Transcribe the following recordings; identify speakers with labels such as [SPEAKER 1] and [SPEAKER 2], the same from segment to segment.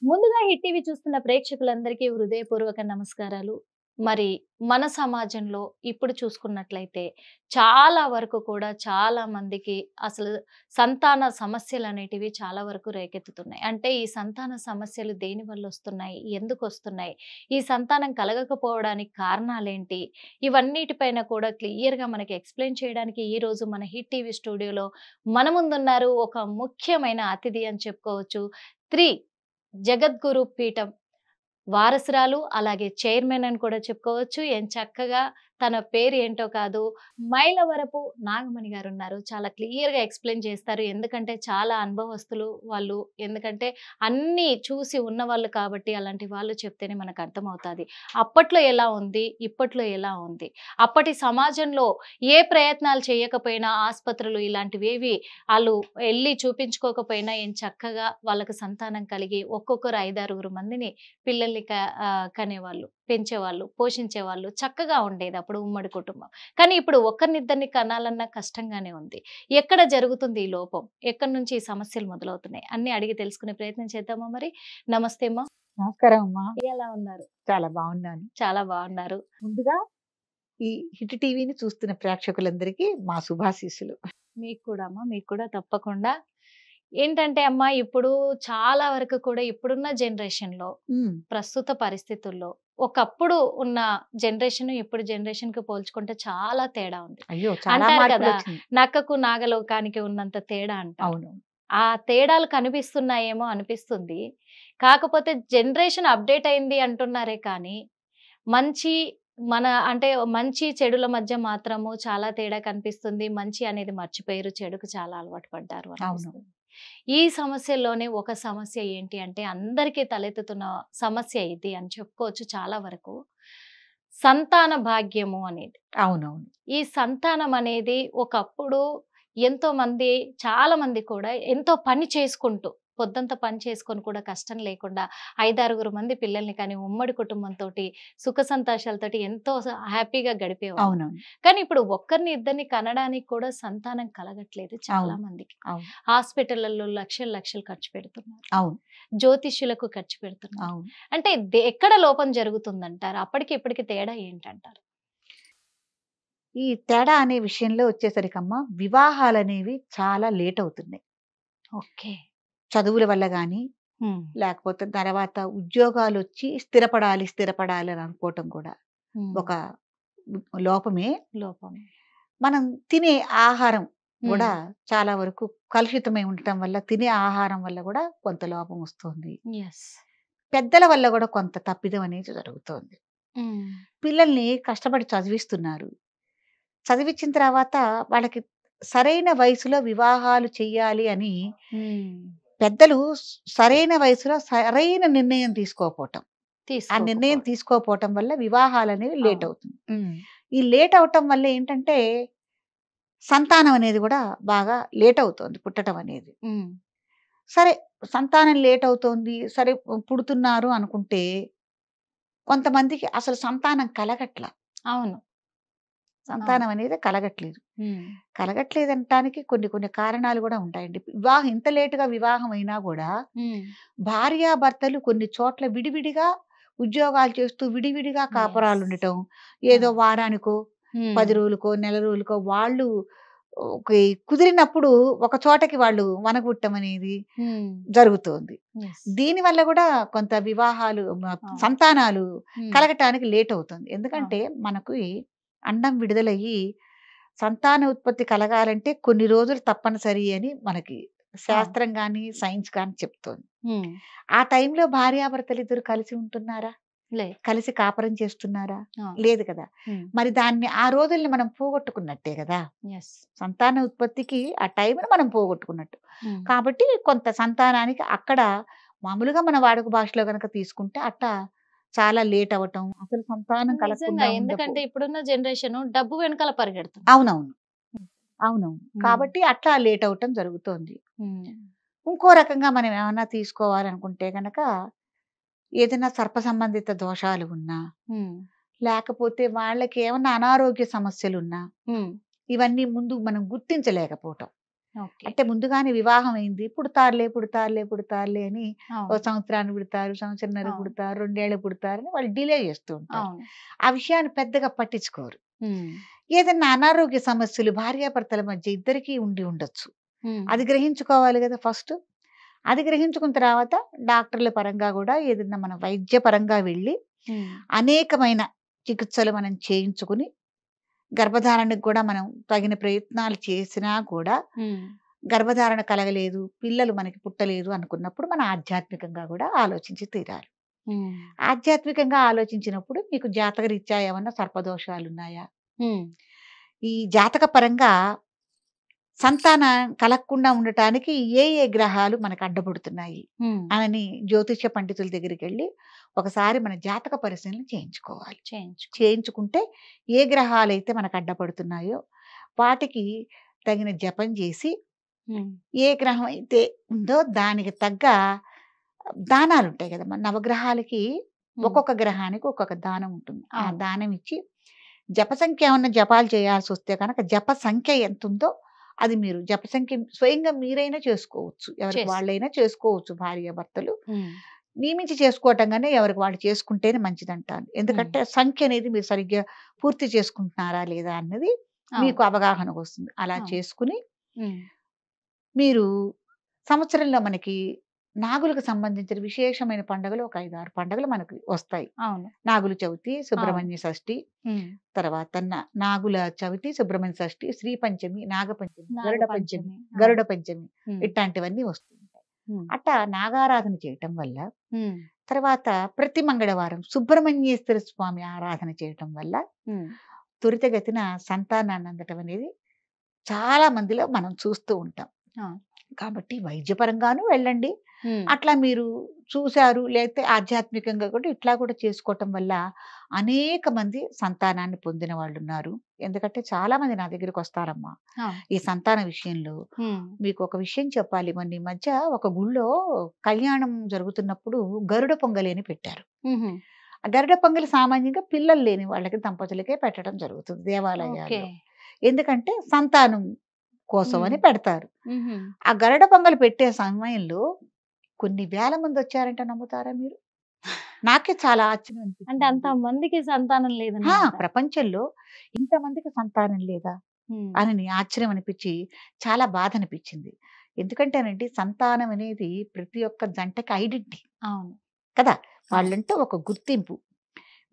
[SPEAKER 1] ముందుగా hit TV చూస్తున్న ప్రేక్షకులందరికీ హృదయపూర్వక నమస్కారాలు. మరి మన సమాజంలో ఇప్పుడు చూసుకున్నట్లయితే చాలా వరకు కూడా చాలా మందికి అసలు సంతాన సమస్యలనేటివి చాలా వరకు రేకెత్తుతున్నాయి. అంటే ఈ సంతాన సమస్యలు దేనివల్ల వస్తున్నాయి? ఎందుకొస్తున్నాయి? ఈ సంతానం కలగకపోవడానికి కారణాలేంటి? ఇవన్నిటిపైన కూడా క్లియర్‌గా మనకి ఎక్స్‌ప్లెయిన్ చేయడానికి ఈరోజు మన హిట్ టీవీ స్టూడియోలో మన ముందున్నారు ఒక ముఖ్యమైన అతిథి అని చెప్పుకోవచ్చు. 3 జగద్గురు పీఠం వారసురాలు, అలాగే చైర్మన్ అని కూడా చెప్పుకోవచ్చు. ఎంచక్కగా తన పేరు ఏంటో కాదు, మైలవరపు నాగమణి గారున్నారు. చాలా క్లియర్‌గా ఎక్స్‌ప్లెయిన్ చేస్తారు. ఎందుకంటే చాలా అనుభవస్తులు వాళ్ళు. ఎందుకంటే అన్నీ చూసి ఉన్నవాళ్ళు కాబట్టి అలాంటి వాళ్ళు చెప్తేనే మనకు అర్థమవుతాది. అప్పట్లో ఎలా ఉంది? ఇప్పట్లో ఎలా ఉంది? అప్పటి సమాజంలో ఏ ప్రయత్నాలు చేయకపోయినా ఆస్పత్రులు ఇలాంటివేవి ఆళ్ళు ఎళ్లి చూపించుకోకపోయినా ఎంచక్కగా వాళ్ళకి సంతానం కలిగి ఒక్కొక్కరు 5, 6 మందిని పిల్లల్ని కనేవాళ్ళు, పెంచేవాళ్ళు, పోషించేవాళ్ళు. చక్కగా ఉండేది అప్పుడు ఉమ్మడి కుటుంబం. కానీ ఇప్పుడు ఒకరినిద్దరిని కనాలన్నా కష్టంగానే ఉంది. ఎక్కడ జరుగుతుంది ఈ లోపం? ఎక్కడి నుంచి ఈ సమస్యలు మొదలవుతున్నాయి? అన్నీ అడిగి తెలుసుకునే ప్రయత్నం చేద్దామా మరి? నమస్తే అమ్మా.
[SPEAKER 2] నమస్కారం అమ్మా.
[SPEAKER 1] ఎలా ఉన్నారు?
[SPEAKER 2] చాలా బాగున్నాను.
[SPEAKER 1] చాలా బాగున్నారు.
[SPEAKER 2] ముందుగా ఈ హిట్ టీవీని చూస్తున్న ప్రేక్షకులందరికీ మా శుభాశీస్సులు.
[SPEAKER 1] మీకు కూడా అమ్మా, మీకు కూడా తప్పకుండా. ఏంటంటే అమ్మా, ఇప్పుడు చాలా వరకు కూడా ఇప్పుడున్న జనరేషన్‌లో ప్రస్తుత పరిస్థితుల్లో ఒకప్పుడు ఉన్న జనరేషన్, ఇప్పుడు జనరేషన్‌కి పోల్చుకుంటే చాలా తేడా ఉంది.
[SPEAKER 2] అయ్యో! చాలా
[SPEAKER 1] అంటారు కదా,
[SPEAKER 2] మార్పులొచ్చినియి.
[SPEAKER 1] నక్కకు నాగలోకానికి ఉన్నంత తేడా అంటారు.
[SPEAKER 2] అవును.
[SPEAKER 1] ఆ తేడాలు కనిపిస్తున్నాయేమో అనిపిస్తుంది. కాకపోతే జనరేషన్ అప్‌డేట్ అయింది అంటున్నారే కానీ, మంచి అంటే మంచి చెడుల మధ్య మాత్రము చాలా తేడా కనిపిస్తుంది. మంచి అనేది మర్చిపోయారు. చెడుకు చాలా అలవాటు పడ్డారు
[SPEAKER 2] అవును.
[SPEAKER 1] అనిపిస్తుంది. ఈ సమస్యల్లోనే ఒక సమస్య ఏంటి అంటే అందరికీ తలెత్తుతున్న సమస్య ఇది అని చెప్పుకోవచ్చు చాలా వరకు. సంతాన భాగ్యము అనేది.
[SPEAKER 2] అవునవును.
[SPEAKER 1] ఈ సంతానం అనేది ఒకప్పుడు చాలా మంది కూడా ఎంతో పని చేసుకుంటూ, పొద్దంతా పని చేసుకొని కూడా కష్టం లేకుండా 5, 6 మంది పిల్లల్ని కానీ ఉమ్మడి కుటుంబంతోటి సుఖ సంతోషాలతోటి ఎంతో హ్యాపీగా గడిపేవాళ్ళు.
[SPEAKER 2] అవునవును.
[SPEAKER 1] కానీ ఇప్పుడు ఒక్కరిని ఇద్దరిని కనడానికి కూడా సంతానం కలగట్లేదు చాలా
[SPEAKER 2] అవును.
[SPEAKER 1] మందికి.
[SPEAKER 2] అవును.
[SPEAKER 1] హాస్పిటళ్లలో లక్షలు లక్షలు ఖర్చు పెడుతున్నారు.
[SPEAKER 2] అవును.
[SPEAKER 1] జ్యోతిష్యులకు ఖర్చు పెడుతున్నారు.
[SPEAKER 2] అవును.
[SPEAKER 1] అంటే ఎక్కడ లోపం జరుగుతుందంటారు? అప్పటికి ఇప్పటికి తేడా ఏంటంటారు?
[SPEAKER 2] ఈ తేడా అనే విషయంలో వచ్చేసరికమ్మా వివాహాలనేవి చాలా లేట్ అవుతున్నాయి.
[SPEAKER 1] ఓకే.
[SPEAKER 2] చదువుల వల్ల గాని,
[SPEAKER 1] హ్మ్.
[SPEAKER 2] లేకపోతే తర్వాత ఉద్యోగాలొచ్చి స్థిరపడాలి, స్థిరపడాలి అని అనుకోవటం కూడా
[SPEAKER 1] హ్మ్.
[SPEAKER 2] ఒక లోపమే.
[SPEAKER 1] లోపం.
[SPEAKER 2] మనం తినే ఆహారం
[SPEAKER 1] హ్మ్.
[SPEAKER 2] గూడా చాలా వరకు కలుషితమై ఉండటం వల్ల, తినే ఆహారం వల్ల గూడా కొంత లోపం వస్తోంది.
[SPEAKER 1] యెస్.
[SPEAKER 2] పెద్దల వల్ల గూడా కొంత తప్పిదం అనేది జరుగుతోంది.
[SPEAKER 1] హ్మ్.
[SPEAKER 2] పిల్లల్ని కష్టపడి చదివిస్తున్నారు. చదివిచ్చిన తర్వాత వాళ్ళకి సరైన వయసులో వివాహాలు చెయ్యాలి అని
[SPEAKER 1] హ్మ్.
[SPEAKER 2] పెద్దలు సరైన వయసులో సరైన నిర్ణయం తీసుకోకపోవటం. ఆ నిర్ణయం
[SPEAKER 1] తీసుకోకపోవడం.
[SPEAKER 2] తీసుకోకపోవటం వల్ల వివాహాలనేవి లేట్
[SPEAKER 1] అవును.
[SPEAKER 2] అవుతుంది.
[SPEAKER 1] హ్మ్.
[SPEAKER 2] ఈ లేట్ అవ్వటం వల్ల ఏంటంటే సంతానం అనేది గూడా బాగా లేట్ అవుతోంది పుట్టటం అనేది.
[SPEAKER 1] హ్మ్.
[SPEAKER 2] సరే సంతానం లేట్ అవుతోంది. సరే పుడుతున్నారు అనుకుంటే కొంతమందికి అసలు సంతానం కలగట్ల.
[SPEAKER 1] అవును. అవును.
[SPEAKER 2] సంతానం అనేది కలగట్లేదు.
[SPEAKER 1] హ్మ్.
[SPEAKER 2] కలగట్లేదనటానికి కొన్ని కొన్ని కారణాలు గూడా ఉంటాయండి. ఇంత లేట్‌గా వివాహం అయినా గూడా
[SPEAKER 1] హ్మ్.
[SPEAKER 2] భార్యాభర్తలు కొన్ని చోట్ల విడివిడిగా ఉద్యోగాలు చేస్తూ విడివిడిగా
[SPEAKER 1] యెస్.
[SPEAKER 2] కాపురాలుండటం. ఏదో
[SPEAKER 1] అవును.
[SPEAKER 2] వారానికో,
[SPEAKER 1] హ్మ్.
[SPEAKER 2] 10 రోజులకో, నెల రోజులకో వాళ్ళు కుదిరినప్పుడు ఒక చోటకి వాళ్ళు వనగుట్టం అనేది
[SPEAKER 1] హ్మ్.
[SPEAKER 2] జరుగుతోంది.
[SPEAKER 1] యెస్.
[SPEAKER 2] దీనివల్ల గూడా కొంత వివాహాలు
[SPEAKER 1] అవును.
[SPEAKER 2] సంతానాలు
[SPEAKER 1] హ్మ్.
[SPEAKER 2] కలగటానికి లేట్ అవుతుంది.
[SPEAKER 1] అవును.
[SPEAKER 2] ఎందుకంటే మనకి అండం విడుదలయ్యి సంతాన ఉత్పత్తి కలగాలంటే కొన్ని రోజులు తప్పనిసరి అని మనకి
[SPEAKER 1] అవును.
[SPEAKER 2] శాస్త్రం గాని, సైన్స్ గాని చెప్తోంది.
[SPEAKER 1] హ్మ్.
[SPEAKER 2] ఆ టైంలో భార్యాభర్తలిద్దరూ కలిసి ఉంటున్నారా?
[SPEAKER 1] లేదు.
[SPEAKER 2] కలిసి కాపురం చేస్తున్నారా?
[SPEAKER 1] అవును.
[SPEAKER 2] లేదు కదా!
[SPEAKER 1] హ్మ్.
[SPEAKER 2] మరి దాన్ని ఆ రోజుల్ని మనం పోగొట్టుకున్నట్టే గదా!
[SPEAKER 1] యెస్.
[SPEAKER 2] సంతాన ఉత్పత్తికి ఆ టైంని మనం పోగొట్టుకున్నట్టు.
[SPEAKER 1] హ్మ్.
[SPEAKER 2] కాబట్టి కొంత సంతానానికి అక్కడ మామూలుగా మన వాడుక భాషలో గనక తీసుకుంటే అట్టా చాలా లేట్ అవ్వటం, అసలు సంతానం
[SPEAKER 1] నిజంగా.
[SPEAKER 2] కలగకుండా
[SPEAKER 1] ఎందుకంటే ఇప్పుడున్న జనరేషను డబ్బు వెనకాల పరిగెడుతుంది.
[SPEAKER 2] అవునవును.
[SPEAKER 1] హ్మ్.
[SPEAKER 2] అవునవును.
[SPEAKER 1] హ్మ్.
[SPEAKER 2] కాబట్టి అట్లా లేట్ అవ్వటం జరుగుతోంది.
[SPEAKER 1] హ్మ్.
[SPEAKER 2] ఇంకో రకంగా మనం ఏమన్నా తీసుకోవాలనుకుంటే గనక ఏదైనా సర్ప సంబంధిత దోషాలు ఉన్నా,
[SPEAKER 1] హ్మ్.
[SPEAKER 2] లేకపోతే వాళ్ళకి ఏమన్నా అనారోగ్య సమస్యలున్నా,
[SPEAKER 1] హ్మ్.
[SPEAKER 2] ఇవన్నీ ముందు మనం గుర్తించలేకపోవటం.
[SPEAKER 1] ఓకే.
[SPEAKER 2] అంటే ముందుగానే వివాహం అయింది, పుడతారులే అని ఓ
[SPEAKER 1] అవును.
[SPEAKER 2] సంవత్సరానికి పుడతారు, సంవత్సరంన్నర
[SPEAKER 1] అవును.
[SPEAKER 2] పుడతారు, 2 ఏళ్ళు పుడతారని వాళ్ళు డిలే చేస్తూ ఉంటారు.
[SPEAKER 1] అవును.
[SPEAKER 2] ఆ విషయాన్ని పెద్దగా పట్టించుకోరు.
[SPEAKER 1] హ్మ్.
[SPEAKER 2] ఏదన్నా అనారోగ్య సమస్యలు భార్యాభర్తల మధ్య ఇద్దరికీ ఉండి ఉండొచ్చు.
[SPEAKER 1] హ్మ్.
[SPEAKER 2] అది గ్రహించుకోవాలి కదా ఫస్ట్. అది గ్రహించుకున్న తర్వాత డాక్టర్ల పరంగా కూడా ఏదన్నా మనం వైద్య పరంగా వెళ్ళి
[SPEAKER 1] హ్మ్.
[SPEAKER 2] అనేకమైన చికిత్సలు మనం చేయించుకుని గర్భధారణకు కూడా మనం తగిన ప్రయత్నాలు చేసినా కూడా
[SPEAKER 1] హ్మ్.
[SPEAKER 2] గర్భధారణ కలగలేదు, పిల్లలు మనకి పుట్టలేదు అనుకున్నప్పుడు మనం ఆధ్యాత్మికంగా కూడా ఆలోచించి తీరాలి.
[SPEAKER 1] హ్మ్.
[SPEAKER 2] ఆధ్యాత్మికంగా ఆలోచించినప్పుడు మీకు జాతకరీత్యా ఏమన్నా సర్పదోషాలున్నాయా?
[SPEAKER 1] హ్మ్.
[SPEAKER 2] ఈ జాతక పరంగా సంతానం కలగకుండా ఉండటానికి ఏ ఏ గ్రహాలు మనకు అడ్డపడుతున్నాయి
[SPEAKER 1] హ్మ్.
[SPEAKER 2] అని జ్యోతిష్య పండితుల దగ్గరికెళ్ళి ఒకసారి మన జాతక పరిశీలన చేయించుకోవాలి.
[SPEAKER 1] చేయించుకో.
[SPEAKER 2] చేయించుకుంటే ఏ గ్రహాలైతే మనకు అడ్డపడుతున్నాయో వాటికి తగిన జపం చేసి
[SPEAKER 1] హ్మ్.
[SPEAKER 2] ఏ గ్రహం అయితే ఉందో దానికి తగ్గ దానాలుంటాయి కదా! మన నవగ్రహాలకి
[SPEAKER 1] హ్మ్.
[SPEAKER 2] ఒక్కొక్క గ్రహానికి ఒక్కొక్క దానం ఉంటుంది. ఆ
[SPEAKER 1] అవును.
[SPEAKER 2] దానం ఇచ్చి జప సంఖ్య ఏమన్నా జపాలు చేయాల్సొస్తే కనుక జప సంఖ్య ఎంతుందో అది మీరు జప సంఖ్య స్వయంగా మీరైనా చేసుకోవచ్చు. ఎవరికి
[SPEAKER 1] చేసు.
[SPEAKER 2] వాళ్ళైనా చేసుకోవచ్చు భార్యాభర్తలు.
[SPEAKER 1] హ్మ్.
[SPEAKER 2] నియమించి చేసుకోవటం కన్నా ఎవరికి వాళ్ళు చేసుకుంటేనే మంచిదంటాను.
[SPEAKER 1] హ్మ్.
[SPEAKER 2] ఎందుకంటే సంఖ్య అనేది మీరు సరిగ్గా పూర్తి చేసుకుంటున్నారా లేదా అన్నది
[SPEAKER 1] అవును.
[SPEAKER 2] మీకు అవగాహనకొస్తుంది. అలా
[SPEAKER 1] అవును.
[SPEAKER 2] చేసుకుని
[SPEAKER 1] హ్మ్.
[SPEAKER 2] మీరు సంవత్సరంలో మనకి నాగులకు సంబంధించిన విశేషమైన పండుగలు ఒక 5, 6 పండుగలు మనకు వస్తాయి.
[SPEAKER 1] అవును.
[SPEAKER 2] నాగుల చవితి,
[SPEAKER 1] అవును.
[SPEAKER 2] సుబ్రహ్మణ్య షష్ఠి,
[SPEAKER 1] హ్మ్.
[SPEAKER 2] తర్వాత నాగుల చవితి, సుబ్రహ్మణ్య షష్ఠి, శ్రీ పంచమి, నాగపంచమి, గరుడ పంచమి,
[SPEAKER 1] నాగపంచమి. అవును.
[SPEAKER 2] గరుడ పంచమి
[SPEAKER 1] హ్మ్.
[SPEAKER 2] ఇట్లాంటివన్నీ వస్తూ ఉంటాయి.
[SPEAKER 1] హ్మ్.
[SPEAKER 2] అట్టా నాగారాధన చేయటం వల్ల,
[SPEAKER 1] హ్మ్.
[SPEAKER 2] తర్వాత ప్రతి మంగళవారం సుబ్రహ్మణ్యేశ్వర స్వామి ఆరాధన చేయటం వల్ల
[SPEAKER 1] హ్మ్.
[SPEAKER 2] త్వరితగతిన సంతానాన్ని అందటం అనేది చాలా మందిలో మనం చూస్తూ ఉంటాం.
[SPEAKER 1] ఆ!
[SPEAKER 2] కాబట్టి వైద్యపరంగాను వెళ్ళండి.
[SPEAKER 1] హ్మ్.
[SPEAKER 2] అట్లా మీరు చూసారు, లేతే ఆధ్యాత్మికంగా కూడా ఇట్లా కూడా చేసుకోవటం వల్ల అనేక మంది సంతానాన్ని పొందిన వాళ్ళున్నారు. ఎందుకంటే చాలామంది నా దగ్గరికొస్తారమ్మా.
[SPEAKER 1] ఆ!
[SPEAKER 2] ఈ సంతాన విషయంలో.
[SPEAKER 1] హ్మ్.
[SPEAKER 2] మీకొక విషయం చెప్పాలి. మొన్న ఈ మధ్య ఒక గుళ్ళో కళ్యాణం జరుగుతున్నప్పుడు గరుడ పొంగలి అని పెట్టారు.
[SPEAKER 1] హుహు.
[SPEAKER 2] ఆ గరుడ పొంగలి సామాన్యంగా పిల్లలు లేని వాళ్ళకి దంపతులకే పెట్టడం జరుగుతుంది
[SPEAKER 1] ఓకే.
[SPEAKER 2] దేవాలయాల్లో. ఎందుకంటే సంతానం కోసం
[SPEAKER 1] హ్మ్.
[SPEAKER 2] అని పెడతారు.
[SPEAKER 1] హుహు.
[SPEAKER 2] ఆ గరుడ పొంగలి పెట్టే సమయంలో కొన్ని వేల మందొచ్చారంటే నమ్ముతారా మీరు? నాకే చాలా ఆశ్చర్యం
[SPEAKER 1] అంటే అంత
[SPEAKER 2] అనిపించిందండి.
[SPEAKER 1] మందికి సంతానం
[SPEAKER 2] ఆ!
[SPEAKER 1] లేదన్నమాట.
[SPEAKER 2] ప్రపంచంలో ఇంతమందికి సంతానం లేదా?
[SPEAKER 1] హ్మ్.
[SPEAKER 2] అని ఆశ్చర్యం అనిపించి చాలా బాధనిపించింది. ఎందుకంటేనండి సంతానం అనేది ప్రతి ఒక్క జంటకి ఐడెంటిటీ
[SPEAKER 1] అవును.
[SPEAKER 2] కదా!
[SPEAKER 1] అవును.
[SPEAKER 2] వాళ్ళంటూ ఒక గుర్తింపు.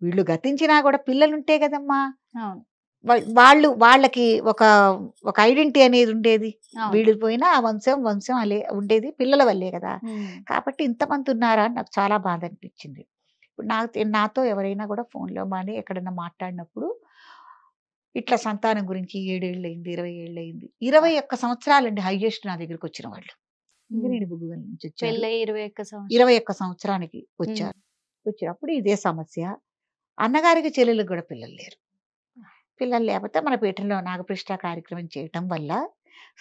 [SPEAKER 2] వీళ్ళు గతించినా గూడా పిల్లలుంటే గదమ్మా!
[SPEAKER 1] అవును.
[SPEAKER 2] వాళ్ళకి ఒక ఐడెంటిటీ అనేది ఉండేది.
[SPEAKER 1] అవును.
[SPEAKER 2] వీళ్ళు పోయినా ఆ వంశం అలే ఉండేది పిల్లల వల్లే గదా!
[SPEAKER 1] హ్మ్.
[SPEAKER 2] కాబట్టి ఇంతమంది ఉన్నారా అని నాకు చాలా బాధ అనిపించింది. ఇప్పుడు నాతో ఎవరైనా గూడా ఫోన్‌లో గాని ఎక్కడన్నా మాట్లాడినప్పుడు ఇట్లా సంతానం గురించి 7 ఏళ్లయింది, 20 ఏళ్లయింది. 21 సంవత్సరాలండి హైయెస్ట్ నా దగ్గరికొచ్చిన వాళ్ళు.
[SPEAKER 1] హ్మ్.
[SPEAKER 2] సింగరేణి బొగ్గుగని నుంచొచ్చారు.
[SPEAKER 1] పెళ్ళై 21 సంవత్సరాలు.
[SPEAKER 2] 21 సంవత్సరానికి
[SPEAKER 1] హ్మ్.
[SPEAKER 2] వచ్చారు. వచ్చినప్పుడు ఇదే సమస్య. అన్నగారికి, చెల్లెలికి గూడా పిల్లలు లేరు. పిల్లలు లేపోతే మన పీఠంలో నాగప్రతిష్ఠ కార్యక్రమం చేయటం వల్ల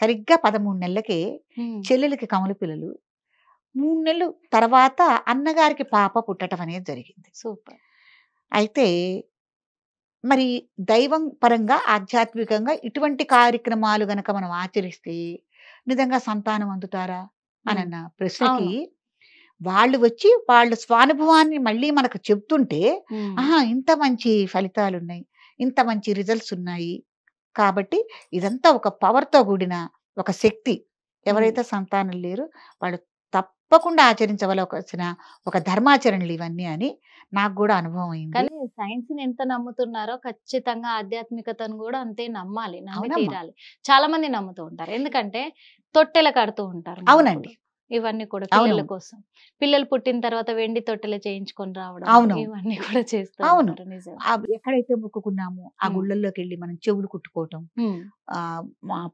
[SPEAKER 2] సరిగ్గా 13 నెలలకే
[SPEAKER 1] హ్మ్.
[SPEAKER 2] చెల్లెలికి కమల పిల్లలు. 3 నెలలు తర్వాత అన్నగారికి పాప పుట్టటం అనేది జరిగింది.
[SPEAKER 1] సూపర్.
[SPEAKER 2] అయితే మరి దైవం పరంగా, ఆధ్యాత్మికంగా ఇటువంటి కార్యక్రమాలు గనక మనం ఆచరిస్తే నిజంగా సంతానం అందుతారా?
[SPEAKER 1] హ్మ్.
[SPEAKER 2] అనన్న ప్రశ్నకి
[SPEAKER 1] అవును.
[SPEAKER 2] వాళ్ళు వచ్చి వాళ్ళ స్వానుభవాన్ని మళ్ళీ మనకు చెప్తుంటే,
[SPEAKER 1] హ్మ్.
[SPEAKER 2] ఆహా! ఇంత మంచి ఫలితాలున్నాయి. ఇంత మంచి రిజల్ట్స్ ఉన్నాయి. కాబట్టి ఇదంతా ఒక పవర్‌తో కూడిన ఒక శక్తి.
[SPEAKER 1] హ్మ్.
[SPEAKER 2] ఎవరైతే సంతానం లేరో వాళ్ళు తప్పకుండా ఆచరించవలసిన ఒక ధర్మాచరణలు ఇవన్నీ అని నాకు గూడా అనుభవం అయింది.
[SPEAKER 1] కానీ సైన్స్‌ని ఎంత నమ్ముతున్నారో ఖచ్చితంగా ఆధ్యాత్మికతను గూడా అంతే నమ్మాలి. నమ్మి
[SPEAKER 2] అవునమ్మా.
[SPEAKER 1] తీరాలి. చాలా మంది నమ్ముతూ ఉంటారు. ఎందుకంటే తొట్టెలు కడుతూ ఉంటారు మన
[SPEAKER 2] అవునండి.
[SPEAKER 1] అప్పుడు. ఇవన్నీ కూడా పిల్లల
[SPEAKER 2] అవునవును.
[SPEAKER 1] కోసం. పిల్లలు పుట్టిన తర్వాత వెండి తొట్టెలు చేయించుకొని రావడం.
[SPEAKER 2] అవునవును.
[SPEAKER 1] ఇవన్నీ కూడా చేస్తూ
[SPEAKER 2] అవును.
[SPEAKER 1] ఉంటారు. నిజం.
[SPEAKER 2] ఎక్కడైతే మొక్కుకున్నామో ఆ
[SPEAKER 1] హ్మ్.
[SPEAKER 2] గుళ్ళల్లోకెళ్ళి మనం చెవులు కుట్టుకోవటం,
[SPEAKER 1] హ్మ్.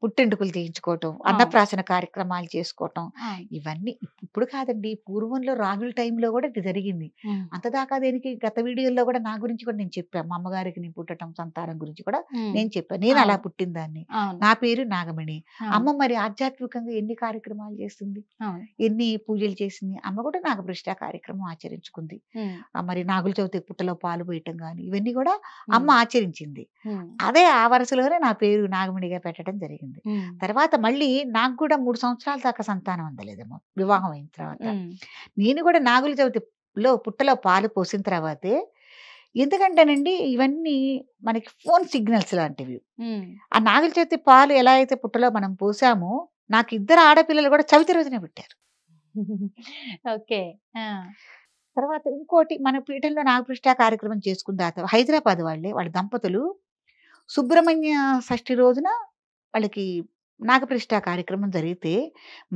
[SPEAKER 2] పుట్టెంటుకలు తీయించుకోవటం,
[SPEAKER 1] అవును.
[SPEAKER 2] అన్నప్రాసన కార్యక్రమాలు చేసుకోవటం,
[SPEAKER 1] అవును.
[SPEAKER 2] ఇవన్నీ ఇప్పుడు కాదండి. పూర్వంలో రాజుల టైంలో గూడా ఇది జరిగింది.
[SPEAKER 1] హ్మ్.
[SPEAKER 2] అంతదాకా దేనికి గత వీడియోల్లో గూడా నా గురించి కూడా నేను చెప్పా. మా అమ్మగారికి నేను పుట్టటం, సంతానం గురించి కూడా
[SPEAKER 1] హ్మ్.
[SPEAKER 2] నేను చెప్పా. నేను అలా
[SPEAKER 1] అవును.
[SPEAKER 2] పుట్టినదాన్ని.
[SPEAKER 1] అవును.
[SPEAKER 2] నా పేరు నాగమణి.
[SPEAKER 1] అవును.
[SPEAKER 2] అమ్మ మరి ఆధ్యాత్మికంగా ఎన్ని కార్యక్రమాలు చేస్తుంది.
[SPEAKER 1] అవును.
[SPEAKER 2] ఎన్ని పూజలు చేసింది. అమ్మ కూడా నాగప్రతిష్ఠ కార్యక్రమం ఆచరించుకుంది. మరి నాగుల చవితి పుట్టలో పాలు పోయటం గాని ఇవన్నీ కూడా అమ్మ ఆచరించింది. అదే ఆ వరుసలోనే నా పేరు నాగమణిగా పెట్టడం జరిగింది. తర్వాత మళ్ళీ నాకు కూడా 3 సంవత్సరాల దాకా సంతానం అందలేదమ్మా వివాహం అయిన తర్వాత. నేను కూడా నాగుల చవితిలో పుట్టలో పాలు పోసిన తర్వాతే, ఎందుకంటేనండి ఇవన్నీ మనకి ఫోన్ సిగ్నల్స్ లాంటివి. ఆ నాగుల చవితి పాలు ఎలా అయితే పుట్టలో మనం పోసామో, నాకు 2 ఆడపిల్లలు కూడా చవితి రోజునే పుట్టారు.
[SPEAKER 1] ఓకే.
[SPEAKER 2] తర్వాత ఇంకోటి, మన పీఠంలో నాగప్రతిష్ఠ కార్యక్రమం చేసుకున్న తర్వాత హైదరాబాద్ వాళ్ళ దంపతులు సుబ్రహ్మణ్య షష్ఠి రోజున వాళ్ళకి నాగప్రతిష్ఠ కార్యక్రమం జరిగితే,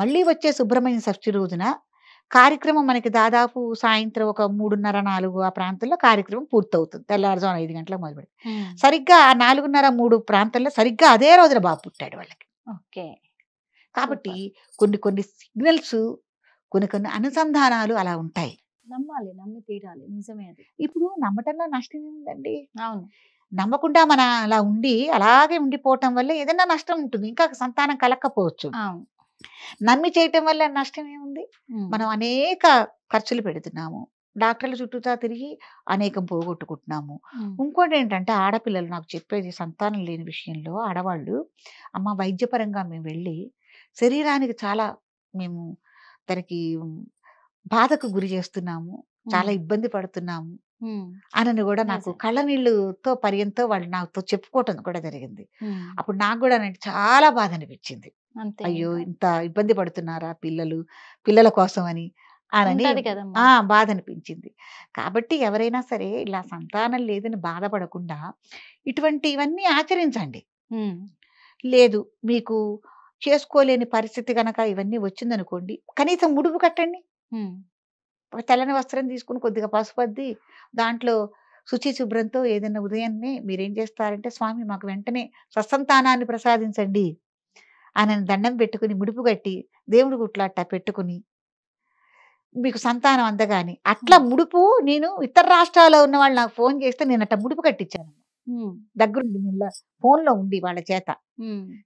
[SPEAKER 2] మళ్ళీ వచ్చే సుబ్రహ్మణ్య షష్ఠి రోజున కార్యక్రమం మనకి దాదాపు సాయంత్రం ఒక 3:30, 4 ఆ ప్రాంతంలో కార్యక్రమం పూర్తవుతుంది. తెల్లవారుజామున 5 గంటలకు మొదలుపెట్టి సరిగ్గా ఆ 4:30, 3 ప్రాంతంలో సరిగ్గా అదే రోజున బాబు పుట్టాడు వాళ్ళకి.
[SPEAKER 1] ఓకే.
[SPEAKER 2] కాబట్టి కొన్ని సిగ్నల్స్, కొన్ని అనుసంధానాలు అలా ఉంటాయి.
[SPEAKER 1] నమ్మాలి, నమ్మి తీరాలి. నిజమే అది.
[SPEAKER 2] ఇప్పుడు నమ్మటంలో నష్టం ఏముందండి?
[SPEAKER 1] అవును.
[SPEAKER 2] నమ్మకుండా మన అలా ఉండి అలాగే ఉండిపోవటం వల్ల ఏదైనా నష్టం ఉంటుంది. ఇంకా సంతానం కలక్కపోవచ్చు. నమ్మి చేయటం వల్ల నష్టం ఏముంది? మనం అనేక ఖర్చులు పెడుతున్నాము. డాక్టర్ల చుట్టూతా తిరిగి అనేకం పోగొట్టుకుంటున్నాము. ఇంకోటి ఏంటంటే, ఆడపిల్లలు నాకు చెప్పేది, సంతానం లేని విషయంలో ఆడవాళ్ళు, అమ్మ వైద్యపరంగా మేము వెళ్ళి శరీరానికి చాలా మేము తనకి బాధకు గురి చేస్తున్నాము, చాలా ఇబ్బంది పడుతున్నాము అనని కూడా నాకు కళ్ళ నీళ్ళతో పర్యంతో వాళ్ళు నాతో చెప్పుకోవటం కూడా జరిగింది. అప్పుడు నాకు కూడా చాలా బాధ అనిపించింది. అయ్యో, ఇంత ఇబ్బంది పడుతున్నారా పిల్లల కోసం అని బాధ అనిపించింది. కాబట్టి ఎవరైనా సరే ఇలా సంతానం లేదని బాధపడకుండా ఇటువంటివన్నీ ఆచరించండి. లేదు మీకు చేసుకోలేని పరిస్థితి గనక ఇవన్నీ వచ్చిందనుకోండి, కనీసం ముడుపు కట్టండి. ఒక తెల్లని వస్త్రం తీసుకుని కొద్దిగా పసుపద్ది దాంట్లో శుచి శుభ్రంతో ఏదైనా ఉదయాన్నే మీరేం చేస్తారంటే, స్వామి మాకు వెంటనే సత్సంతానాన్ని ప్రసాదించండి అని దండం పెట్టుకుని ముడుపు కట్టి దేవుడి గుట్ల పెట్టుకుని మీకు సంతానం అందగాని అట్లా ముడుపు, నేను ఇతర రాష్ట్రాల్లో ఉన్న వాళ్ళు నాకు ఫోన్ చేస్తే నేను అట్లా ముడుపు కట్టించాను దగ్గరుండి, నేను ఫోన్లో ఉండి వాళ్ళ చేత,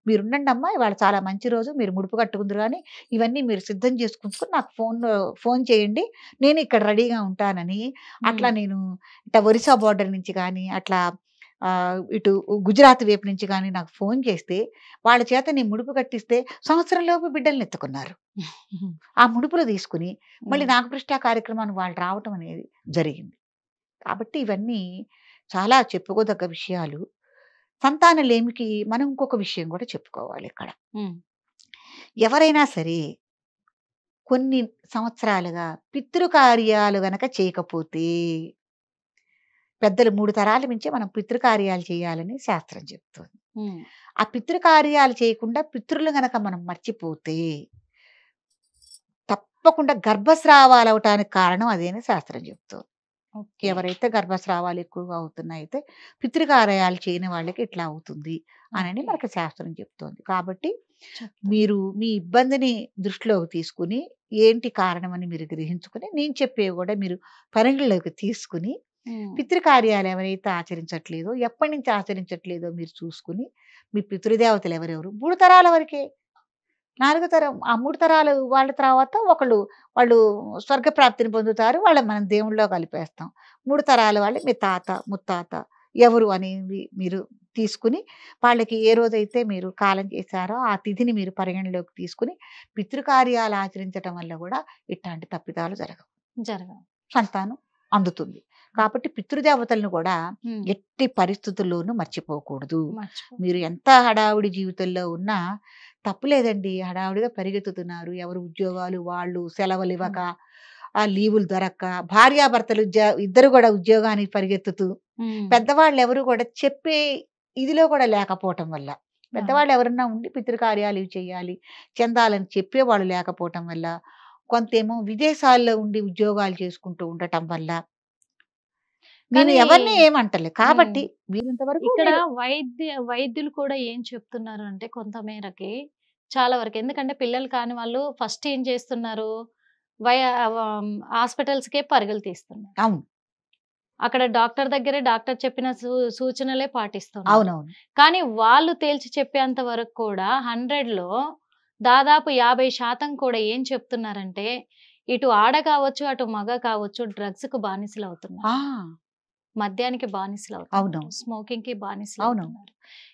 [SPEAKER 2] మీరుండండి అమ్మా ఇవాళ చాలా మంచి రోజు, మీరు ముడుపు కట్టుకుందరు కానీ ఇవన్నీ మీరు సిద్ధం చేసుకుంటుకుని నాకు ఫోన్ చేయండి, నేను ఇక్కడ రెడీగా ఉంటానని. అట్లా నేను ఇట్లా ఒరిస్సా బార్డర్ నుంచి కానీ అట్లా ఇటు గుజరాత్ వైపు నుంచి కానీ నాకు ఫోన్ చేస్తే వాళ్ళ చేత నేను ముడుపు కట్టిస్తే సంవత్సరంలోపు బిడ్డల్ని ఎత్తుకున్నారు. ఆ ముడుపులు తీసుకుని మళ్ళీ నాగప్రతిష్ఠ కార్యక్రమాన్ని వాళ్ళు రావటం అనేది జరిగింది. కాబట్టి ఇవన్నీ చాలా చెప్పుకోదగ్గ విషయాలు. సంతానలేమికి మనం ఇంకొక విషయం కూడా చెప్పుకోవాలి ఇక్కడ. ఎవరైనా సరే కొన్ని సంవత్సరాలుగా పితృకార్యాలు గనక చేయకపోతే, పెద్దలు 3 తరాల నుంచే మనం పితృకార్యాలు చేయాలని శాస్త్రం చెప్తుంది. ఆ పితృకార్యాలు చేయకుండా పితృలు గనక మనం మర్చిపోతే తప్పకుండా గర్భస్రావాలు అవటానికి కారణం అదేని శాస్త్రం చెప్తుంది. ఎవరైతే గర్భస్రావాలు ఎక్కువగా అవుతున్నాయితే పితృకార్యాలు చేయని వాళ్ళకి ఇట్లా అవుతుంది అని మనకి శాస్త్రం చెప్తోంది. కాబట్టి మీరు మీ ఇబ్బందిని దృష్టిలోకి తీసుకుని ఏంటి కారణం అని మీరు గ్రహించుకుని, నేను చెప్పేవి కూడా మీరు పరిగణలోకి తీసుకుని, పితృకార్యాలు ఎవరైతే ఆచరించట్లేదో, ఎప్పటి నుంచి ఆచరించట్లేదో మీరు చూసుకుని, మీ పితృదేవతలు ఎవరెవరు 3 తరాల వరకే, 4వ తరం, ఆ 3 తరాలు వాళ్ళ తర్వాత వాళ్ళు స్వర్గప్రాప్తిని పొందుతారు, వాళ్ళని మనం దేవుళ్ళలో కలిపేస్తాం. 3 తరాల వాళ్ళు మీ తాత ముత్తాత ఎవరు అనేది మీరు తీసుకుని, వాళ్ళకి ఏ రోజైతే మీరు కాలం చేశారో ఆ తిథిని మీరు పరిగణలోకి తీసుకుని పితృకార్యాలు ఆచరించడం వల్ల కూడా ఇట్లాంటి తప్పిదాలు జరగవు, సంతానం అందుతుంది. కాబట్టి పితృదేవతలను కూడా ఎట్టి పరిస్థితుల్లోనూ మర్చిపోకూడదు. మీరు ఎంత హడావుడి జీవితంలో ఉన్నా తప్పులేదండి, హడావుడిగా పరిగెత్తుతున్నారు, ఎవరు ఉద్యోగాలు వాళ్ళు, సెలవులు ఇవ్వక, ఆ లీవులు దొరక్క, భార్యాభర్తలు ఇద్దరు కూడా ఉద్యోగానికి పరిగెత్తుతూ, పెద్దవాళ్ళు ఎవరు కూడా చెప్పే ఇదిలో కూడా లేకపోవటం వల్ల, పెద్దవాళ్ళు ఎవరన్నా ఉండి పితృకార్యాలు ఇవి చేయాలి చెందాలని చెప్పేవాళ్ళు లేకపోవటం వల్ల, కొంతేమో విదేశాల్లో ఉండి ఉద్యోగాలు చేసుకుంటూ ఉండటం వల్ల, నేను ఎవరిని ఏమంటలే. కాబట్టి వీరంతవరకు
[SPEAKER 1] ఇక్కడ వైద్యులు కూడా ఏం చెప్తున్నారు అంటే, కొంత మేరకి చాలా వరకు, ఎందుకంటే పిల్లలు కాని వాళ్ళు ఫస్ట్ ఏం చేస్తున్నారు, హాస్పిటల్స్కే పరుగులు తీస్తున్నారు.
[SPEAKER 2] అవును,
[SPEAKER 1] అక్కడ డాక్టర్ దగ్గరే డాక్టర్ చెప్పిన సూచనలే పాటిస్తున్నారు.
[SPEAKER 2] అవునవును.
[SPEAKER 1] కానీ వాళ్ళు తేల్చి చెప్పేంత వరకు కూడా 100లో దాదాపు 50% కూడా ఏం చెప్తున్నారంటే, ఇటు ఆడ కావచ్చు, అటు మగ కావచ్చు డ్రగ్స్‌కు బానిసలవుతున్నారు.
[SPEAKER 2] ఆ!
[SPEAKER 1] మద్యానికి బానిసలవుతున్నారు.
[SPEAKER 2] అవునవును.
[SPEAKER 1] స్మోకింగ్‌కి
[SPEAKER 2] అవును.
[SPEAKER 1] బానిసలవుతున్నారు.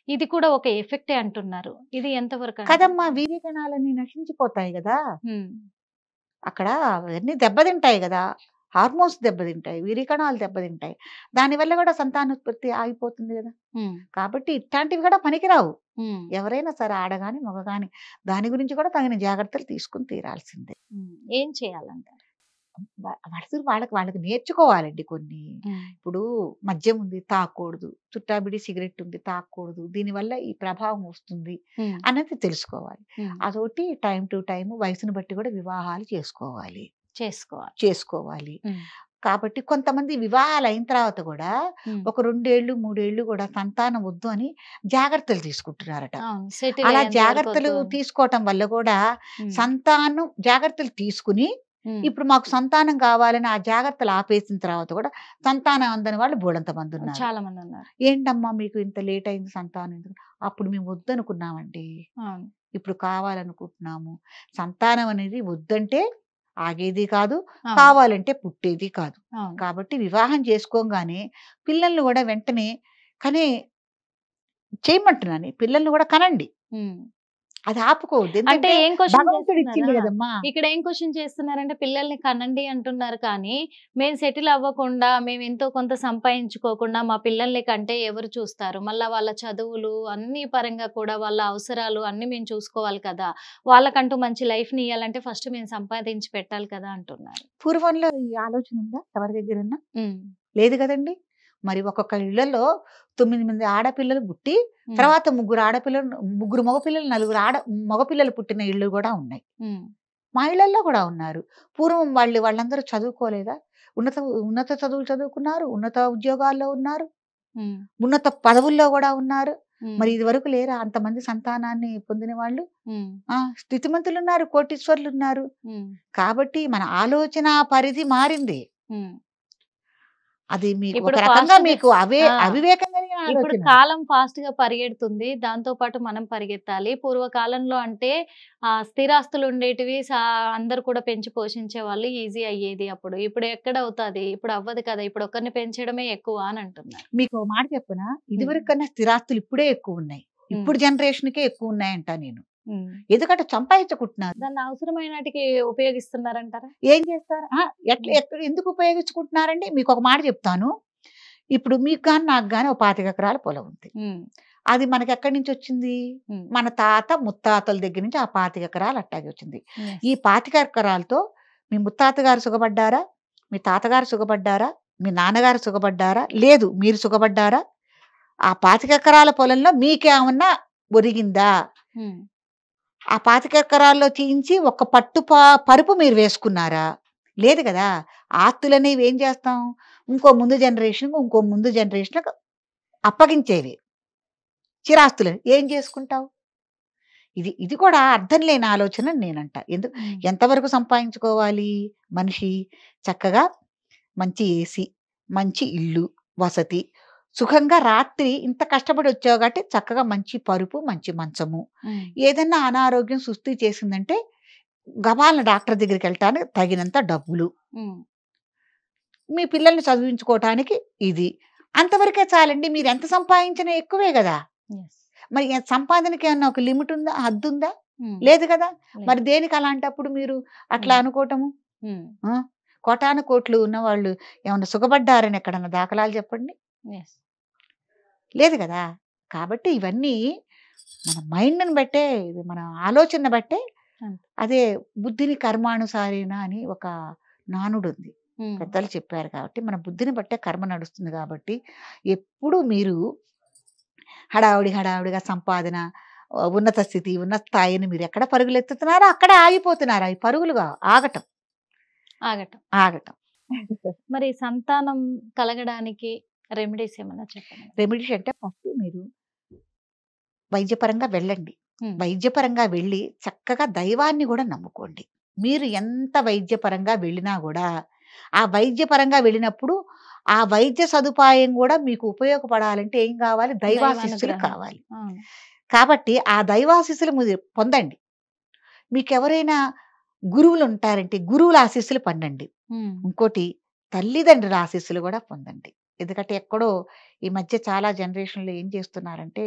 [SPEAKER 1] ఇది కూడా ఒక ఎఫెక్టే అంటున్నారు. ఇది ఎంతవరకు అంటారు?
[SPEAKER 2] కదమ్మా! వీర్య కణాలన్నీ నశించిపోతాయి గదా!
[SPEAKER 1] హ్మ్.
[SPEAKER 2] అక్కడ అవన్నీ దెబ్బతింటాయి గదా! హార్మోన్స్ దెబ్బతింటాయి. వీర్య కణాలు దెబ్బతింటాయి. దానివల్ల గూడా సంతానోత్పత్తి ఆగిపోతుంది గదా!
[SPEAKER 1] హ్మ్.
[SPEAKER 2] కాబట్టి ఇట్లాంటివి గూడా పనికిరావు.
[SPEAKER 1] హ్మ్.
[SPEAKER 2] ఎవరైనా సరే ఆడ గాని, మగ గాని దాని గురించి కూడా తగిన జాగ్రత్తలు తీసుకొని తీరాల్సిందే.
[SPEAKER 1] హ్మ్. ఏం చేయాలంటారు?
[SPEAKER 2] వరుసలు వాళ్ళకి నేర్చుకోవాలండి కొన్ని.
[SPEAKER 1] హ్మ్.
[SPEAKER 2] ఇప్పుడు మద్యం ఉంది తాగకూడదు. చుట్టా బిడి సిగరెట్ ఉంది తాగకూడదు. దీనివల్ల ఈ ప్రభావం వస్తుంది
[SPEAKER 1] హ్మ్.
[SPEAKER 2] అన్నది తెలుసుకోవాలి.
[SPEAKER 1] హ్మ్.
[SPEAKER 2] అదొకటి టైమ్ టు టైమ్ వయసును బట్టి కూడా వివాహాలు చేసుకోవాలి.
[SPEAKER 1] చేసుకోవాలి. హ్మ్.
[SPEAKER 2] కాబట్టి కొంతమంది వివాహాలు అయిన తర్వాత కూడా
[SPEAKER 1] హ్మ్.
[SPEAKER 2] ఒక 2 ఏళ్ళు, 3 ఏళ్ళు కూడా సంతానం వద్దు అని జాగ్రత్తలు తీసుకుంటున్నారట.
[SPEAKER 1] అవును. సెటిల్
[SPEAKER 2] అలా
[SPEAKER 1] అయ్యేంత వరకు
[SPEAKER 2] జాగ్రత్తలు
[SPEAKER 1] వద్దు అని.
[SPEAKER 2] తీసుకోవటం వల్ల కూడా
[SPEAKER 1] హ్మ్.
[SPEAKER 2] సంతానం జాగ్రత్తలు తీసుకుని
[SPEAKER 1] హ్మ్.
[SPEAKER 2] ఇప్పుడు మాకు సంతానం కావాలని ఆ జాగ్రత్తలు ఆపేసిన తర్వాత కూడా సంతానం అందని వాళ్ళు బోలెడంత మంది ఉన్నారు.
[SPEAKER 1] చాలా మందున్నారు.
[SPEAKER 2] ఏంటమ్మా మీకు ఇంత లేట్ అయింది సంతానం ఎందుకు? అప్పుడు మేము వద్దనుకున్నామండి.
[SPEAKER 1] అవును.
[SPEAKER 2] ఇప్పుడు కావాలనుకుంటున్నాము. సంతానం అనేది వద్దంటే ఆగేది కాదు.
[SPEAKER 1] అవును.
[SPEAKER 2] కావాలంటే పుట్టేది కాదు.
[SPEAKER 1] అవును.
[SPEAKER 2] కాబట్టి వివాహం చేసుకోగానే పిల్లల్ని కూడా వెంటనే కనే చేయమంటున్నాను. పిల్లల్ని కూడా కనండి.
[SPEAKER 1] హ్మ్.
[SPEAKER 2] అది ఆపుకోవద్దు.
[SPEAKER 1] అంటే
[SPEAKER 2] ఎందుకంటే
[SPEAKER 1] ఏం క్వెషన్
[SPEAKER 2] భగవంతుడు
[SPEAKER 1] చేస్తున్నారా?
[SPEAKER 2] ఇచ్చిండు కదమ్మా!
[SPEAKER 1] ఇక్కడ ఏం క్వెషన్ చేస్తున్నారంటే పిల్లల్ని కనండి అంటున్నారు కానీ, మేము సెటిల్ అవ్వకుండా, మేము ఎంతో కొంత సంపాదించుకోకుండా మా పిల్లల్ని కంటే ఎవరు చూస్తారు? మళ్ళా వాళ్ళ చదువులు అన్ని పరంగా కూడా వాళ్ళ అవసరాలు అన్నీ మేము చూసుకోవాలి కదా! వాళ్ళకంటూ మంచి లైఫ్‌ని ఇయ్యాలంటే ఫస్ట్ మేము సంపాదించి పెట్టాలి కదా! అంటున్నారు.
[SPEAKER 2] పూర్వంలో ఈ ఆలోచన ఉందా ఎవరి దగ్గరన్నా?
[SPEAKER 1] హ్మ్.
[SPEAKER 2] లేదు కదండీ! మరి ఒక్కొక్క ఇళ్లలో 9 మంది ఆడపిల్లలు పుట్టి,
[SPEAKER 1] హ్మ్.
[SPEAKER 2] తర్వాత ముగ్గురు మగపిల్లలు, నలుగురు మగపిల్లలు పుట్టిన ఇళ్ళు గూడా ఉన్నాయి.
[SPEAKER 1] హ్మ్.
[SPEAKER 2] మా ఇళ్ళల్లో గూడా ఉన్నారు. పూర్వం వాళ్ళందరూ చదువుకోలేదా? ఉన్నత ఉన్నత చదువులు చదువుకున్నారు. ఉన్నత ఉద్యోగాల్లో ఉన్నారు.
[SPEAKER 1] హ్మ్.
[SPEAKER 2] ఉన్నత పదవుల్లో గూడా ఉన్నారు.
[SPEAKER 1] హ్మ్.
[SPEAKER 2] మరి ఇదివరకు లేరా అంతమంది సంతానాన్ని పొందిన వాళ్ళు?
[SPEAKER 1] హ్మ్.
[SPEAKER 2] స్థితిమంతులున్నారు, కోటీశ్వరులున్నారు.
[SPEAKER 1] హ్మ్.
[SPEAKER 2] కాబట్టి మన ఆలోచన పరిధి మారింది.
[SPEAKER 1] హ్మ్.
[SPEAKER 2] అది మీకు
[SPEAKER 1] ఇప్పుడు
[SPEAKER 2] ఒక రకంగా
[SPEAKER 1] ఫాస్ట్‌గా
[SPEAKER 2] మీకు
[SPEAKER 1] ఆ!
[SPEAKER 2] అవివేకం కలిగిన
[SPEAKER 1] ఇప్పుడు
[SPEAKER 2] ఆలోచన అది.
[SPEAKER 1] కాలం ఫాస్ట్‌గా పరిగెడుతుంది. దాంతో పాటు మనం పరిగెత్తాలి. పూర్వకాలంలో అంటే స్థిరాస్తులు ఉండేటివి. అందరూ కూడా పెంచి పోషించేవాళ్ళు. ఈజీ అయ్యేది అప్పుడు. ఇప్పుడు ఎక్కడవుతాది? ఇప్పుడు అవ్వదు కదా! ఇప్పుడు ఒకరిని పెంచడమే ఎక్కువ అని అంటున్నారు.
[SPEAKER 2] మీకో మాట చెప్పనా?
[SPEAKER 1] హ్మ్.
[SPEAKER 2] ఇదివరకు కన్నా స్థిరాస్తులు ఇప్పుడే ఎక్కువున్నాయి.
[SPEAKER 1] హ్మ్.
[SPEAKER 2] ఇప్పుడు జనరేషన్‌కే ఎక్కువున్నాయంటా నేను.
[SPEAKER 1] హ్మ్.
[SPEAKER 2] ఎందుకంటే సంపాదించుకుంటున్నారు.
[SPEAKER 1] దాన్ని అవసరమైనాటికి ఉపయోగిస్తున్నారంటారా?
[SPEAKER 2] ఏం చేస్తారు?
[SPEAKER 1] హ్మ్.
[SPEAKER 2] ఎందుకు ఉపయోగించుకుంటున్నారండి? మీకొక మాట చెప్తాను. ఇప్పుడు మీకు గాని, నాకు గాని ఓ 25 ఎకరాల పొలం ఉంది.
[SPEAKER 1] హ్మ్.
[SPEAKER 2] అది మనకెక్కడి నుంచొచ్చింది?
[SPEAKER 1] హ్మ్.
[SPEAKER 2] మన తాత, ముత్తాతల దగ్గర నుంచి ఆ 25 ఎకరాలు అట్టాగే వచ్చింది.
[SPEAKER 1] యెస్.
[SPEAKER 2] ఈ 25 ఎకరాలతో మీ ముత్తాత గారు సుఖపడ్డారా? మీ తాతగారు సుఖపడ్డారా? మీ నాన్నగారు సుఖపడ్డారా? లేదు. మీరు సుఖపడ్డారా? ఆ 25 ఎకరాల పొలంలో మీకేమన్నా ఒరిగిందా?
[SPEAKER 1] హ్మ్.
[SPEAKER 2] ఆ 25 ఎకరాల్లో తీయించి ఒక పరుపు మీరు వేసుకున్నారా? లేదు గదా! ఆస్తులనేవి ఏం చేస్తాం? ఇంకో ముందు జనరేషన్‌కి అప్పగించేవి. చిరాస్తులని. ఏం చేసుకుంటావు? ఇది కూడా అర్థం లేని ఆలోచన అని నేనంటా.
[SPEAKER 1] హ్మ్.
[SPEAKER 2] ఎంతవరకు సంపాదించుకోవాలి మనిషి? చక్కగా మంచి ఏసీ, మంచి ఇల్లు, వసతి, సుఖంగా రాత్రి ఇంత కష్టపడి వచ్చావు కాబట్టి చక్కగా మంచి పరుపు, మంచి మంచము.
[SPEAKER 1] హ్మ్.
[SPEAKER 2] ఏదన్నా అనారోగ్యం సుస్థి చేసిందంటే గబాల్న డాక్టర్ దగ్గరికెళ్ళటానికి తగినంత డబ్బులు.
[SPEAKER 1] హ్మ్.
[SPEAKER 2] మీ పిల్లల్ని చదివించుకోవటానికి ఇది. అంతవరకే చాలండి. మీరెంత సంపాదించినా ఎక్కువే గదా!
[SPEAKER 1] యెస్.
[SPEAKER 2] మరి సంపాదనకేమన్నా ఒక లిమిట్ ఉందా? హద్దుందా?
[SPEAKER 1] హ్మ్.
[SPEAKER 2] లేదు గదా!
[SPEAKER 1] లేదు.
[SPEAKER 2] మరి దేనికి అలాంటప్పుడు మీరు అట్లా
[SPEAKER 1] హ్మ్.
[SPEAKER 2] అనుకోవటము?
[SPEAKER 1] హ్మ్.
[SPEAKER 2] ఆ! కోటాను కోట్లు ఉన్నవాళ్ళు ఏమన్నా సుఖపడ్డారని ఎక్కడన్నా దాఖలాలు చెప్పండి?
[SPEAKER 1] యెస్.
[SPEAKER 2] లేదు గదా! కాబట్టి ఇవన్నీ మన మైండ్‌ని బట్టే, ఇది మన ఆలోచనను బట్టే
[SPEAKER 1] అంతే.
[SPEAKER 2] అదే బుద్ధిని కర్మానుసారేన అని ఒక నానుడుంది.
[SPEAKER 1] హ్మ్.
[SPEAKER 2] పెద్దలు చెప్పారు కాబట్టి, మన బుద్ధిని బట్టే కర్మ నడుస్తుంది కాబట్టి, ఎప్పుడు మీరు హడావిడిగా సంపాదన, ఉన్నత స్థితి, ఉన్నత స్థాయిని మీరెక్కడ పరుగులెత్తుతున్నారో అక్కడే ఆగిపోతున్నారు. అయి పరుగులుగా ఆగటం.
[SPEAKER 1] ఆగటం.
[SPEAKER 2] ఆగటం.
[SPEAKER 1] మరి సంతానం కలగడానికి రెమెడీస్ ఏమన్నా చెప్పండి?
[SPEAKER 2] రెమెడీస్ అంటే ఫస్ట్ మీరు వైద్యపరంగా వెళ్ళండి.
[SPEAKER 1] హ్మ్.
[SPEAKER 2] వైద్యపరంగా వెళ్ళి చక్కగా దైవాన్ని గూడా నమ్ముకోండి. మీరు ఎంత వైద్యపరంగా వెళ్ళినా గూడా, ఆ వైద్యపరంగా వెళ్ళినప్పుడు, ఆ వైద్య సదుపాయం గూడా మీకు ఉపయోగపడాలంటే ఏం కావాలి? దైవాశీస్సులు
[SPEAKER 1] దైవానుగ్రహం.
[SPEAKER 2] కావాలి.
[SPEAKER 1] అవును.
[SPEAKER 2] కాబట్టి ఆ దైవాశీస్సులు మీరు పొందండి. మీకెవరైనా గురువులు ఉంటారంటే గురువుల ఆశీస్సులు పొందండి. ఇంకోటి తల్లిదండ్రుల ఆశీస్సులు కూడా పొందండి. ఎందుకంటే ఎక్కడో ఈ మధ్య చాలా జనరేషన్‌లో ఏం చేస్తున్నారంటే,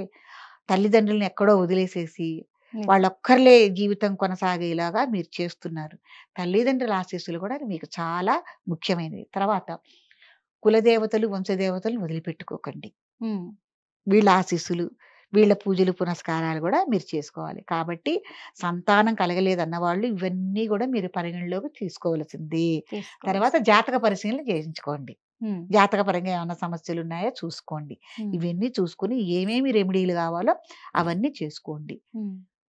[SPEAKER 2] తల్లిదండ్రులని ఎక్కడో వదిలేసేసి వాళ్ళొక్కర్లే జీవితం కొనసాగేలాగా మీరు చేస్తున్నారు. తల్లిదండ్రుల ఆశీస్సులు కూడా మీకు చాలా ముఖ్యమైనవి. తర్వాత కులదేవతలు, వంశదేవతలను వదిలిపెట్టుకోకండి. వీళ్ళ ఆశీస్సులు, వీళ్ళ పూజలు, పునస్కారాలు కూడా మీరు చేసుకోవాలి. కాబట్టి సంతానం కలగలేదన్న వాళ్ళు ఇవన్నీ కూడా మీరు పరిగణలోకి తీసుకోవాల్సిందే. తర్వాత జాతక పరిశీలన చేయించుకోండి. జాతక పరంగా ఏమైనా సమస్యలు ఉన్నాయో చూసుకోండి. ఇవన్నీ చూసుకొని ఏమేమి రెమెడీలు కావాలో అవన్నీ చేసుకోండి.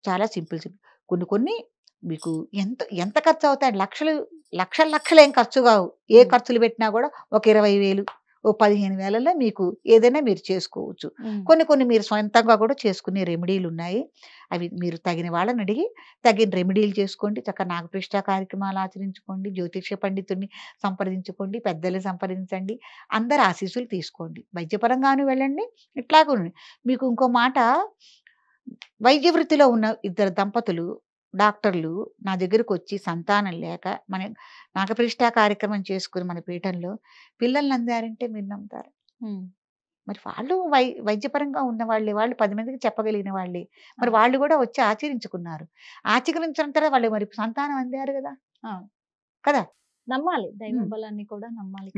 [SPEAKER 2] చాలా సింపుల్. కొన్ని కొన్ని మీకు ఎంత ఖర్చు అవుతాయి, లక్షలు ఏం ఖర్చు కావు. ఏ ఖర్చులు పెట్టినా కూడా ఒక 20,000 ఓ 15,000లో మీకు ఏదైనా మీరు చేసుకోవచ్చు. కొన్ని మీరు సొంతంగా కూడా చేసుకునే రెమెడీలు ఉన్నాయి. అవి మీరు తగిన వాళ్ళని అడిగి తగిన రెమెడీలు చేసుకోండి. చక్కగా నాగప్రతిష్ఠ కార్యక్రమాలు ఆచరించుకోండి. జ్యోతిష్య పండితుడిని సంప్రదించుకోండి. పెద్దల్ని సంప్రదించండి. అందరి ఆశీస్సులు తీసుకోండి. వైద్యపరంగాను వెళ్ళండి. ఇట్లాగూ మీకు ఇంకో మాట, వైద్య వృత్తిలో ఉన్న ఇద్దరు దంపతులు డాక్టర్లు నా దగ్గరకు వచ్చి సంతానం లేక మన నాగప్రతిష్ఠ కార్యక్రమం చేసుకుని మన పీఠంలో పిల్లల్ని అందారంటే మీరు నమ్ముతారు? మరి వాళ్ళు వైద్యపరంగా ఉన్న వాళ్ళే, వాళ్ళు 10 మందికి చెప్పగలిగిన వాళ్ళే. మరి వాళ్ళు కూడా వచ్చి ఆచరించుకున్నారు. ఆచరించిన తర్వాత వాళ్ళు మరి సంతానం అందారు కదా కదా.
[SPEAKER 1] నమ్మాలి, దైవ బలాన్ని కూడా నమ్మాలి.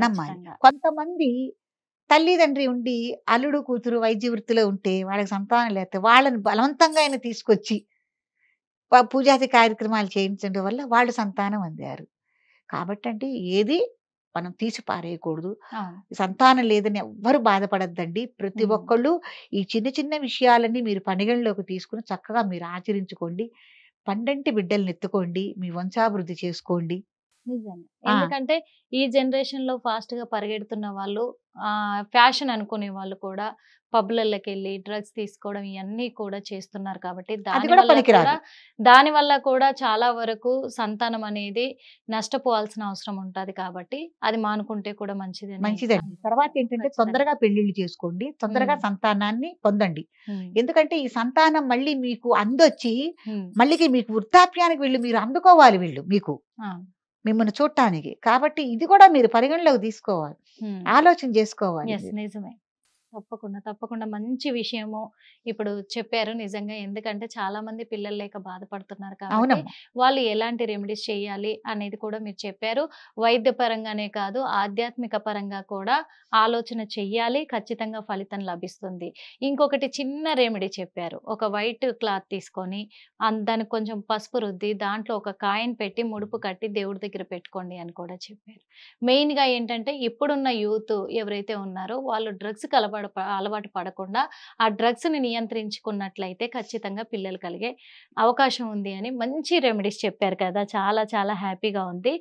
[SPEAKER 2] కొంతమంది తల్లిదండ్రి ఉండి అల్లుడు కూతురు వైద్య వృత్తిలో ఉంటే వాళ్ళకి సంతానం లేకపోతే వాళ్ళని బలవంతంగా ఆయన తీసుకొచ్చి పూజాది కార్యక్రమాలు చేయించడం వల్ల వాళ్ళు సంతానం అందారు. కాబట్టి అంటే ఏది మనం తీసి పారేయకూడదు. సంతానం లేదని ఎవ్వరు బాధపడద్దండి. ప్రతి ఒక్కళ్ళు ఈ చిన్న చిన్న విషయాలన్నీ మీరు పరిగణలోకి తీసుకుని చక్కగా మీరు ఆచరించుకోండి. పండంటి బిడ్డల్ని ఎత్తుకోండి. మీ వంశాభివృద్ధి చేసుకోండి.
[SPEAKER 1] నిజంగా. ఎందుకంటే ఈ జనరేషన్ లో ఫాస్ట్ గా పరిగెడుతున్న వాళ్ళు, ఫ్యాషన్ అనుకునే వాళ్ళు కూడా పబ్‌లలోకి వెళ్ళి డ్రగ్స్ తీసుకోవడం ఇవన్నీ కూడా చేస్తున్నారు. కాబట్టి దాని వల్ల కూడా చాలా వరకు సంతానం అనేది నష్టపోవాల్సిన అవసరం ఉంటది. కాబట్టి అది మానుకుంటే కూడా మంచిదండి.
[SPEAKER 2] తర్వాత ఏంటంటే తొందరగా పెళ్లిళ్ళు చేసుకోండి. తొందరగా సంతానాన్ని పొందండి. ఎందుకంటే ఈ సంతానం మళ్ళీ మీకు అందొచ్చి మళ్ళీ మీకు వృద్ధాప్యానికి మీరు అందుకోవాలి. మీకు మిమ్మల్ని చూడటానికి. కాబట్టి ఇది కూడా మీరు పరిగణలోకి తీసుకోవాలి, ఆలోచన చేసుకోవాలి.
[SPEAKER 1] నిజమే. తప్పకుండా మంచి విషయము ఇప్పుడు చెప్పారు నిజంగా. ఎందుకంటే చాలా మంది పిల్లలు లేక బాధపడుతున్నారు కాబట్టి వాళ్ళు ఎలాంటి రెమెడీస్ చేయాలి అనేది కూడా మీరు చెప్పారు. వైద్య పరంగానే కాదు, ఆధ్యాత్మిక పరంగా కూడా ఆలోచన చెయ్యాలి. ఖచ్చితంగా ఫలితం లభిస్తుంది. ఇంకొకటి చిన్న రెమెడీ చెప్పారు. ఒక వైట్ క్లాత్ తీసుకొని దానికి కొంచెం పసుపు రుద్ది దాంట్లో ఒక కాయిన్ పెట్టి ముడుపు కట్టి దేవుడి దగ్గర పెట్టుకోండి అని కూడా చెప్పారు. మెయిన్ గా ఏంటంటే ఇప్పుడున్న యూత్ ఎవరైతే ఉన్నారో వాళ్ళు డ్రగ్స్ అలవాటు పడకుండా ఆ డ్రగ్స్ ని నియంత్రించుకున్నట్లయితే ఖచ్చితంగా పిల్లలు కలిగే అవకాశం ఉంది అని మంచి రెమెడీస్ చెప్పారు కదా. చాలా చాలా హ్యాపీగా ఉంది.